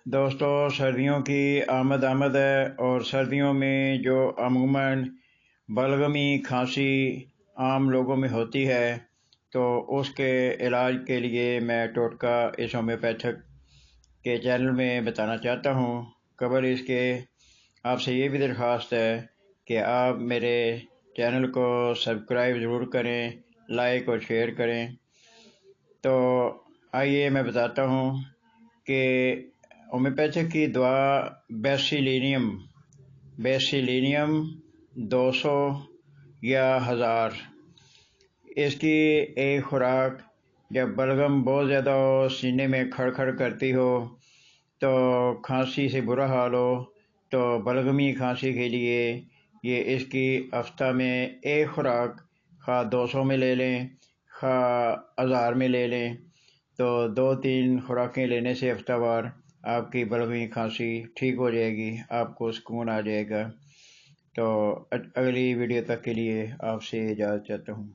دوستو، سردیوں کی آمد ہے اور سردیوں میں جو عموماً بلغمی کھانسی عام لوگوں میں ہوتی ہے تو اس کے علاج کے لیے میں ٹوٹکا اس ہومیوپیتھک کے چینل میں بتانا چاہتا ہوں۔ قبل اس کے آپ سے یہ بھی درخواست ہے کہ آپ میرے چینل کو سبسکرائب ضرور کریں، لائک اور شیئر کریں۔ تو آئیے میں بتاتا ہوں کہ ہومیوپیتھک کی دوا بیسیلینیم 200 یا 1000، اس کی ایک خوراک جب بلغم بہت زیادہ ہو، سینے میں کھڑ کھڑ کرتی ہو، تو کھانسی سے برا حال ہو، تو بلغمی کھانسی کے لیے یہ اس کی ہفتہ میں ایک خوراک خواہ 200 میں لے لیں خواہ 1000 میں لے لیں، تو 2-3 خوراکیں لینے سے ہفتہ وار آپ کی بلغمی کھانسی ٹھیک ہو جائے گی، آپ کو سکون آ جائے گا۔ تو اگلی ویڈیو تک کے لیے آپ سے اجازت چاہتا ہوں۔